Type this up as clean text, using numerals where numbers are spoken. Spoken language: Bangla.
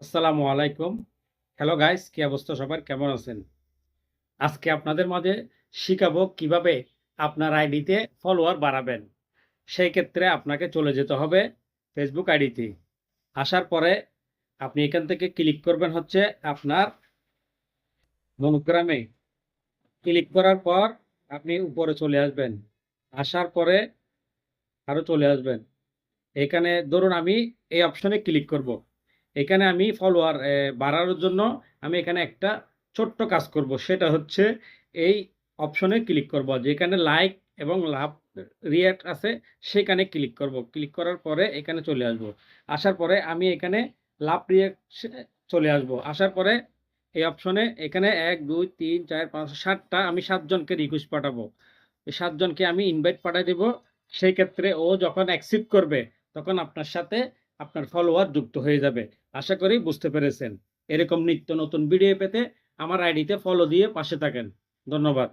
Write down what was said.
আসসালামু আলাইকুম। হ্যালো গাইস, কি অবস্থা সবার? কেমন আছেন? আজকে আপনাদের মাঝে শিখাবো কিভাবে আপনার আইডিতে ফলোয়ার বাড়াবেন। সেই ক্ষেত্রে আপনাকে চলে যেতে হবে ফেসবুক আইডিতে। আসার পরে আপনি এখান থেকে ক্লিক করবেন হচ্ছে আপনার মনোগ্রামে। ক্লিক করার পর আপনি উপরে চলে আসবেন। আসার পরে আরো চলে আসবেন। এখানে ধরুন আমি এই অপশনে ক্লিক করব। এখানে আমি ফলোয়ার বাড়ানোর জন্য আমি এখানে একটা ছোট্ট কাজ করব, সেটা হচ্ছে এই অপশনে ক্লিক করব, যেখানে লাইক এবং লাভ রিয়াক্ট আছে সেখানে ক্লিক করব। ক্লিক করার পরে এখানে চলে আসব। আসার পরে আমি এখানে লাভ রিয়াক্ট চলে আসব। আসার পরে এই অপশনে এখানে ১ ২ ৩ ৪ ৫ ৭টা আমি ৭ জনকে রিকোয়েস্ট পাঠাবো। এই ৭ জনকে আমি ইনভাইট পাঠায় দিব। সেই ক্ষেত্রে ও যখন অ্যাকসেপ্ট করবে তখন আপনার সাথে আপনার ফলোয়ার যুক্ত হয়ে যাবে। আশা করি বুঝতে পেরেছেন। এরকম নিত্য নতুন ভিডিও পেতে আমার আইডিতে ফলো দিয়ে পাশে থাকেন। ধন্যবাদ।